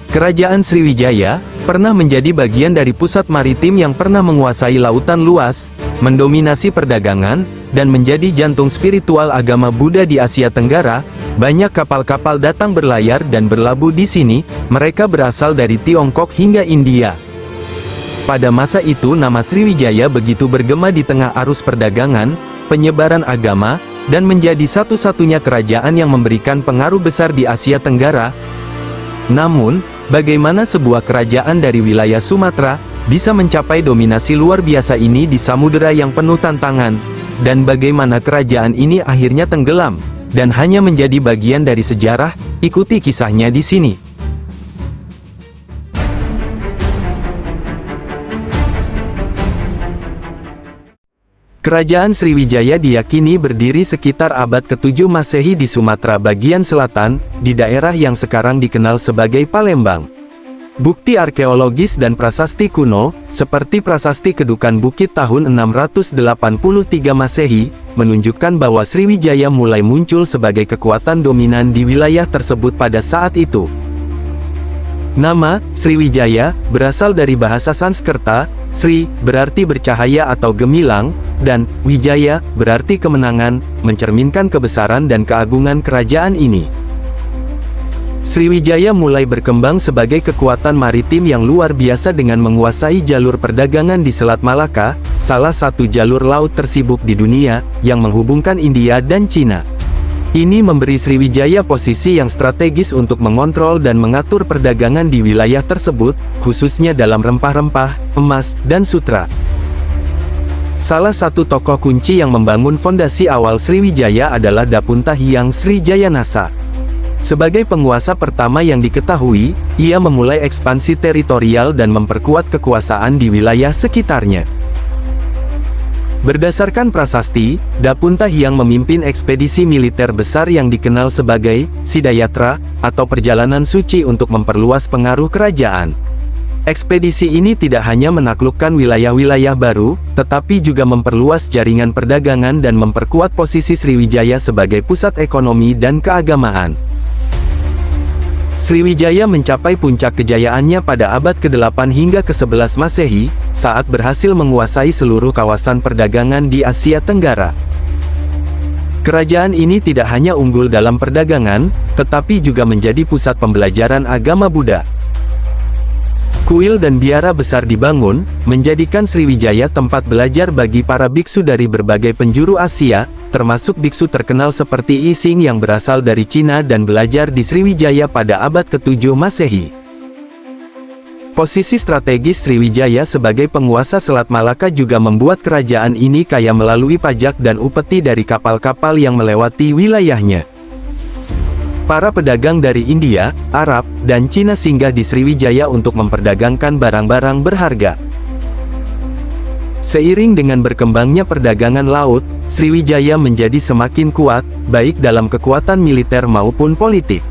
Kerajaan Sriwijaya pernah menjadi bagian dari pusat maritim yang pernah menguasai lautan luas, mendominasi perdagangan, dan menjadi jantung spiritual agama Buddha di Asia Tenggara. Banyak kapal-kapal datang berlayar dan berlabuh di sini. Mereka berasal dari Tiongkok hingga India. Pada masa itu nama Sriwijaya begitu bergema di tengah arus perdagangan, penyebaran agama, dan menjadi satu-satunya kerajaan yang memberikan pengaruh besar di Asia Tenggara. Namun, bagaimana sebuah kerajaan dari wilayah Sumatera bisa mencapai dominasi luar biasa ini di samudera yang penuh tantangan, dan bagaimana kerajaan ini akhirnya tenggelam dan hanya menjadi bagian dari sejarah? Ikuti kisahnya di sini. Kerajaan Sriwijaya diyakini berdiri sekitar abad ke-7 Masehi di Sumatera bagian selatan, di daerah yang sekarang dikenal sebagai Palembang. Bukti arkeologis dan prasasti kuno, seperti prasasti Kedukan Bukit tahun 683 Masehi, menunjukkan bahwa Sriwijaya mulai muncul sebagai kekuatan dominan di wilayah tersebut pada saat itu. Nama Sriwijaya berasal dari bahasa Sanskerta. Sri berarti bercahaya atau gemilang, dan Wijaya berarti kemenangan, mencerminkan kebesaran dan keagungan kerajaan ini. Sriwijaya mulai berkembang sebagai kekuatan maritim yang luar biasa dengan menguasai jalur perdagangan di Selat Malaka, salah satu jalur laut tersibuk di dunia, yang menghubungkan India dan Cina. Ini memberi Sriwijaya posisi yang strategis untuk mengontrol dan mengatur perdagangan di wilayah tersebut, khususnya dalam rempah-rempah, emas, dan sutra. Salah satu tokoh kunci yang membangun fondasi awal Sriwijaya adalah Dapunta Hyang Srijayanasa. Sebagai penguasa pertama yang diketahui, ia memulai ekspansi teritorial dan memperkuat kekuasaan di wilayah sekitarnya. Berdasarkan prasasti, Dapunta Hyang memimpin ekspedisi militer besar yang dikenal sebagai Sidayatra, atau perjalanan suci untuk memperluas pengaruh kerajaan. Ekspedisi ini tidak hanya menaklukkan wilayah-wilayah baru, tetapi juga memperluas jaringan perdagangan dan memperkuat posisi Sriwijaya sebagai pusat ekonomi dan keagamaan. Sriwijaya mencapai puncak kejayaannya pada abad ke-8 hingga ke-11 Masehi, saat berhasil menguasai seluruh kawasan perdagangan di Asia Tenggara. Kerajaan ini tidak hanya unggul dalam perdagangan, tetapi juga menjadi pusat pembelajaran agama Buddha. Kuil dan biara besar dibangun, menjadikan Sriwijaya tempat belajar bagi para biksu dari berbagai penjuru Asia, termasuk biksu terkenal seperti Yi Xing yang berasal dari Cina dan belajar di Sriwijaya pada abad ke-7 Masehi. Posisi strategis Sriwijaya sebagai penguasa Selat Malaka juga membuat kerajaan ini kaya melalui pajak dan upeti dari kapal-kapal yang melewati wilayahnya. Para pedagang dari India, Arab, dan Cina singgah di Sriwijaya untuk memperdagangkan barang-barang berharga. Seiring dengan berkembangnya perdagangan laut, Sriwijaya menjadi semakin kuat, baik dalam kekuatan militer maupun politik.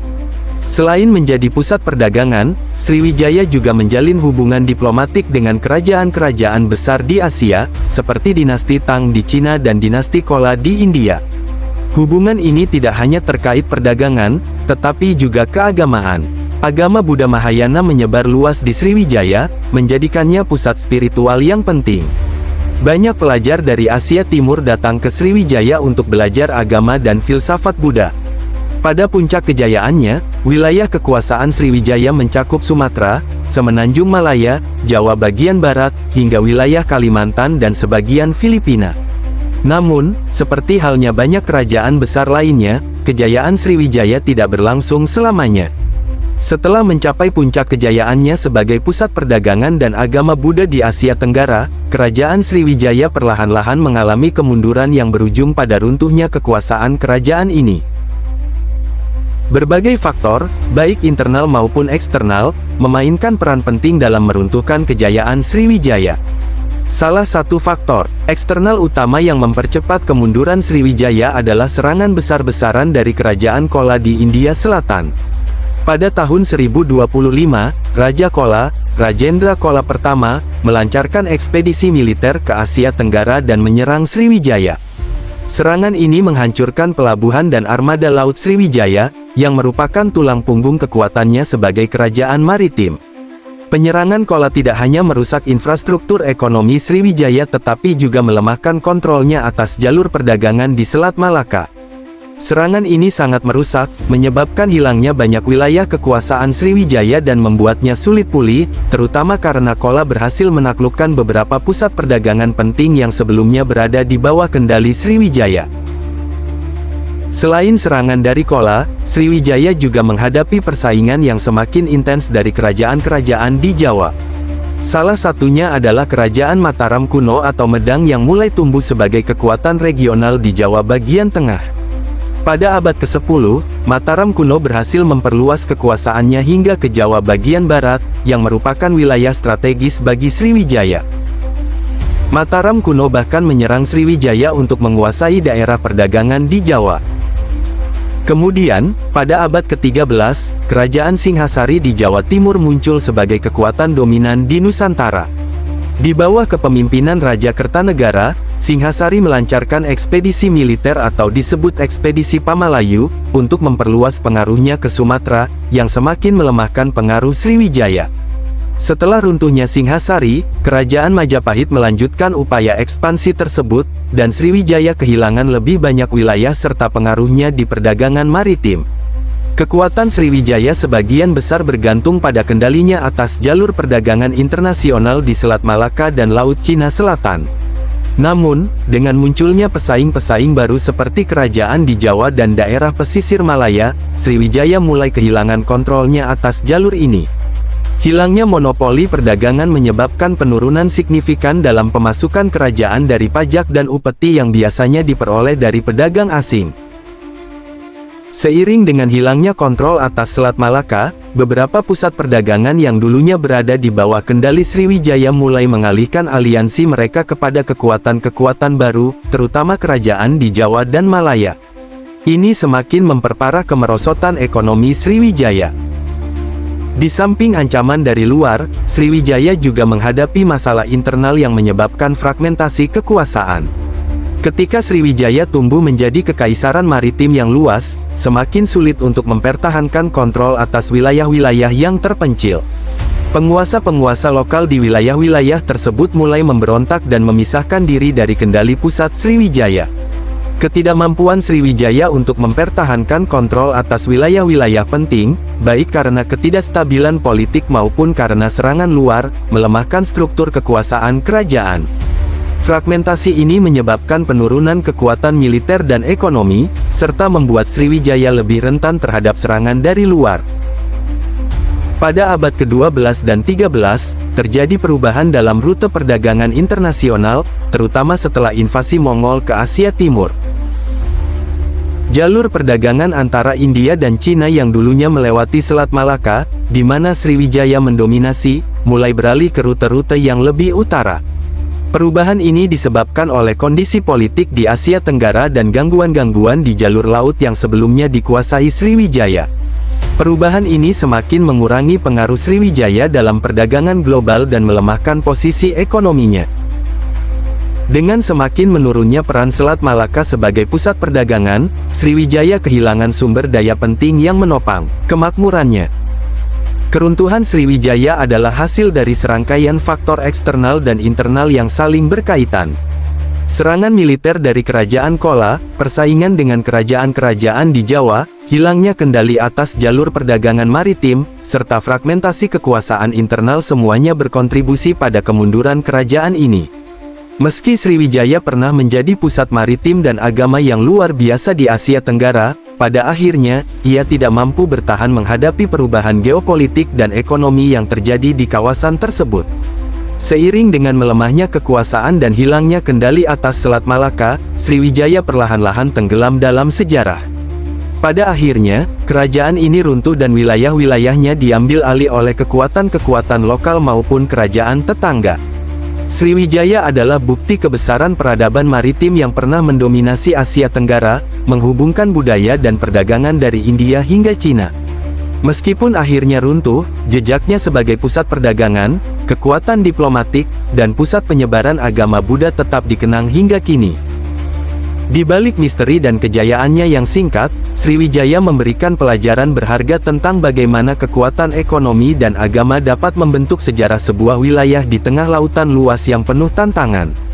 Selain menjadi pusat perdagangan, Sriwijaya juga menjalin hubungan diplomatik dengan kerajaan-kerajaan besar di Asia, seperti dinasti Tang di Cina dan dinasti Chola di India. Hubungan ini tidak hanya terkait perdagangan, tetapi juga keagamaan. Agama Buddha Mahayana menyebar luas di Sriwijaya, menjadikannya pusat spiritual yang penting. Banyak pelajar dari Asia Timur datang ke Sriwijaya untuk belajar agama dan filsafat Buddha. Pada puncak kejayaannya, wilayah kekuasaan Sriwijaya mencakup Sumatera, Semenanjung Malaya, Jawa bagian barat, hingga wilayah Kalimantan dan sebagian Filipina. Namun, seperti halnya banyak kerajaan besar lainnya, kejayaan Sriwijaya tidak berlangsung selamanya. Setelah mencapai puncak kejayaannya sebagai pusat perdagangan dan agama Buddha di Asia Tenggara, kerajaan Sriwijaya perlahan-lahan mengalami kemunduran yang berujung pada runtuhnya kekuasaan kerajaan ini. Berbagai faktor, baik internal maupun eksternal, memainkan peran penting dalam meruntuhkan kejayaan Sriwijaya. Salah satu faktor eksternal utama yang mempercepat kemunduran Sriwijaya adalah serangan besar-besaran dari kerajaan Chola di India Selatan. Pada tahun 1025, Raja Chola, Rajendra Chola pertama, melancarkan ekspedisi militer ke Asia Tenggara dan menyerang Sriwijaya. Serangan ini menghancurkan pelabuhan dan armada laut Sriwijaya, yang merupakan tulang punggung kekuatannya sebagai kerajaan maritim. Penyerangan Chola tidak hanya merusak infrastruktur ekonomi Sriwijaya tetapi juga melemahkan kontrolnya atas jalur perdagangan di Selat Malaka. Serangan ini sangat merusak, menyebabkan hilangnya banyak wilayah kekuasaan Sriwijaya dan membuatnya sulit pulih, terutama karena Chola berhasil menaklukkan beberapa pusat perdagangan penting yang sebelumnya berada di bawah kendali Sriwijaya. Selain serangan dari Chola, Sriwijaya juga menghadapi persaingan yang semakin intens dari kerajaan-kerajaan di Jawa. Salah satunya adalah Kerajaan Mataram kuno atau Medang yang mulai tumbuh sebagai kekuatan regional di Jawa bagian tengah. Pada abad ke-10, Mataram kuno berhasil memperluas kekuasaannya hingga ke Jawa bagian barat, yang merupakan wilayah strategis bagi Sriwijaya. Mataram kuno bahkan menyerang Sriwijaya untuk menguasai daerah perdagangan di Jawa. Kemudian, pada abad ke-13, Kerajaan Singhasari di Jawa Timur muncul sebagai kekuatan dominan di Nusantara. Di bawah kepemimpinan Raja Kertanegara, Singhasari melancarkan ekspedisi militer atau disebut ekspedisi Pamalayu, untuk memperluas pengaruhnya ke Sumatera, yang semakin melemahkan pengaruh Sriwijaya. Setelah runtuhnya Singhasari, Kerajaan Majapahit melanjutkan upaya ekspansi tersebut, dan Sriwijaya kehilangan lebih banyak wilayah serta pengaruhnya di perdagangan maritim. Kekuatan Sriwijaya sebagian besar bergantung pada kendalinya atas jalur perdagangan internasional di Selat Malaka dan Laut Cina Selatan. Namun, dengan munculnya pesaing-pesaing baru seperti kerajaan di Jawa dan daerah pesisir Malaya, Sriwijaya mulai kehilangan kontrolnya atas jalur ini. Hilangnya monopoli perdagangan menyebabkan penurunan signifikan dalam pemasukan kerajaan dari pajak dan upeti yang biasanya diperoleh dari pedagang asing. Seiring dengan hilangnya kontrol atas Selat Malaka, beberapa pusat perdagangan yang dulunya berada di bawah kendali Sriwijaya mulai mengalihkan aliansi mereka kepada kekuatan-kekuatan baru, terutama kerajaan di Jawa dan Malaya. Ini semakin memperparah kemerosotan ekonomi Sriwijaya. Di samping ancaman dari luar, Sriwijaya juga menghadapi masalah internal yang menyebabkan fragmentasi kekuasaan. Ketika Sriwijaya tumbuh menjadi kekaisaran maritim yang luas, semakin sulit untuk mempertahankan kontrol atas wilayah-wilayah yang terpencil. Penguasa-penguasa lokal di wilayah-wilayah tersebut mulai memberontak dan memisahkan diri dari kendali pusat Sriwijaya. Ketidakmampuan Sriwijaya untuk mempertahankan kontrol atas wilayah-wilayah penting, baik karena ketidakstabilan politik maupun karena serangan luar, melemahkan struktur kekuasaan kerajaan. Fragmentasi ini menyebabkan penurunan kekuatan militer dan ekonomi, serta membuat Sriwijaya lebih rentan terhadap serangan dari luar. Pada abad ke-12 dan 13, terjadi perubahan dalam rute perdagangan internasional, terutama setelah invasi Mongol ke Asia Timur. Jalur perdagangan antara India dan Cina yang dulunya melewati Selat Malaka, di mana Sriwijaya mendominasi, mulai beralih ke rute-rute yang lebih utara. Perubahan ini disebabkan oleh kondisi politik di Asia Tenggara dan gangguan-gangguan di jalur laut yang sebelumnya dikuasai Sriwijaya. Perubahan ini semakin mengurangi pengaruh Sriwijaya dalam perdagangan global dan melemahkan posisi ekonominya. Dengan semakin menurunnya peran Selat Malaka sebagai pusat perdagangan, Sriwijaya kehilangan sumber daya penting yang menopang kemakmurannya. Keruntuhan Sriwijaya adalah hasil dari serangkaian faktor eksternal dan internal yang saling berkaitan. Serangan militer dari Kerajaan Chola, persaingan dengan kerajaan-kerajaan di Jawa, hilangnya kendali atas jalur perdagangan maritim, serta fragmentasi kekuasaan internal semuanya berkontribusi pada kemunduran kerajaan ini. Meski Sriwijaya pernah menjadi pusat maritim dan agama yang luar biasa di Asia Tenggara, pada akhirnya, ia tidak mampu bertahan menghadapi perubahan geopolitik dan ekonomi yang terjadi di kawasan tersebut. Seiring dengan melemahnya kekuasaan dan hilangnya kendali atas Selat Malaka, Sriwijaya perlahan-lahan tenggelam dalam sejarah. Pada akhirnya, kerajaan ini runtuh dan wilayah-wilayahnya diambil alih oleh kekuatan-kekuatan lokal maupun kerajaan tetangga. Sriwijaya adalah bukti kebesaran peradaban maritim yang pernah mendominasi Asia Tenggara, menghubungkan budaya dan perdagangan dari India hingga Cina. Meskipun akhirnya runtuh, jejaknya sebagai pusat perdagangan, kekuatan diplomatik, dan pusat penyebaran agama Buddha tetap dikenang hingga kini. Di balik misteri dan kejayaannya yang singkat, Sriwijaya memberikan pelajaran berharga tentang bagaimana kekuatan ekonomi dan agama dapat membentuk sejarah sebuah wilayah di tengah lautan luas yang penuh tantangan.